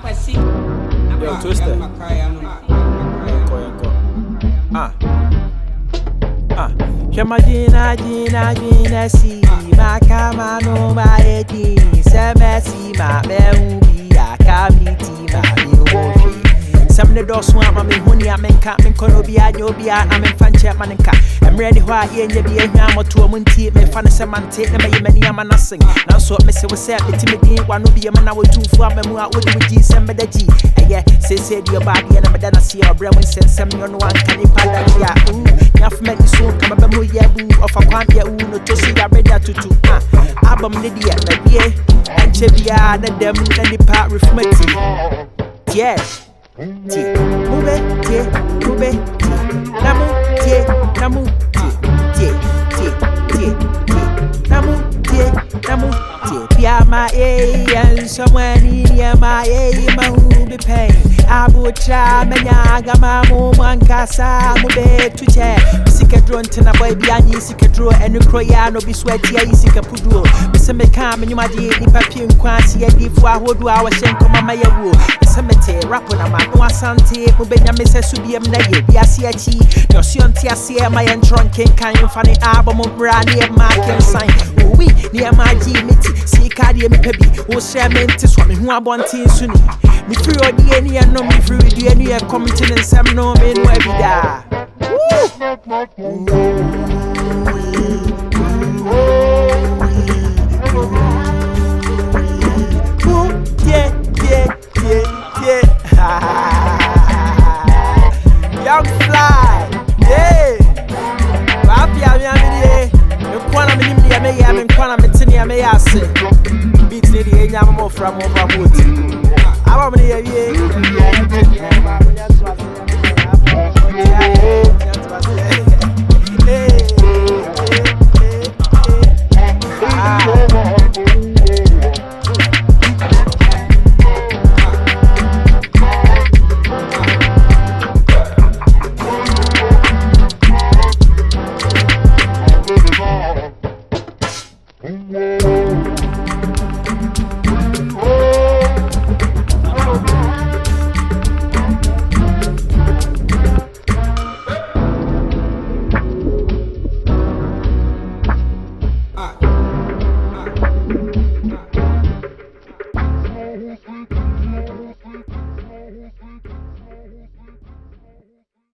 Yo, Twister. Shamadina, Gina, see, my camano, my eddie, Samasi, my baby, I can't be my some the doors swam, I'm in honey, I'm in cap, in Colobia, Yobia, I'm in fan chapman and cat. I'm ready why you and you be a hammer to a moonty, my fan is a man, take them, many a man nothing. Now, so Mr. was said, the timid one will be a man, I will do for me, I would with G, send me the G. And yeah, say your body, and I'm a see your brain, send some on one, can you palace? Yeah, ooh, enough many soon, come up a year, boo, of a quantity, no to see a red to two. Album Lydia, the beer, and Chevia, the dem, and the part with my tea. Yeah. Tie, mube, tie, mube, tie, namu, tie, namu, tie, namu, tie, namu, tie. Pia ma and someone in my ma who be pain. Abu cha menyaga mamu mankasa mube to chair. Sika drone tena boy bianyi sika draw and croya no be sweaty a sika pudu. Mr. Mekam and you might eat papier and quasi a deep for who do our shank on my yawu. Cemetery, rap on a man, no asante, Mubenya Mrs. Subiam Nagi, Biasiachi, no Siontia, see my entrunking kind of funny album of brandy and mark and sign. We near my G Mitty, see Cardi and Pebby, who share men to swim who are wanting Sunni. Me free or DNA and no me free DNA commenting and some no men will be there. Young fly, yeah. Papi, I'm here. The Kwana Minimia may have been Kwana Metinia may I say. Beats the Yamamo from Overwood. I'm here.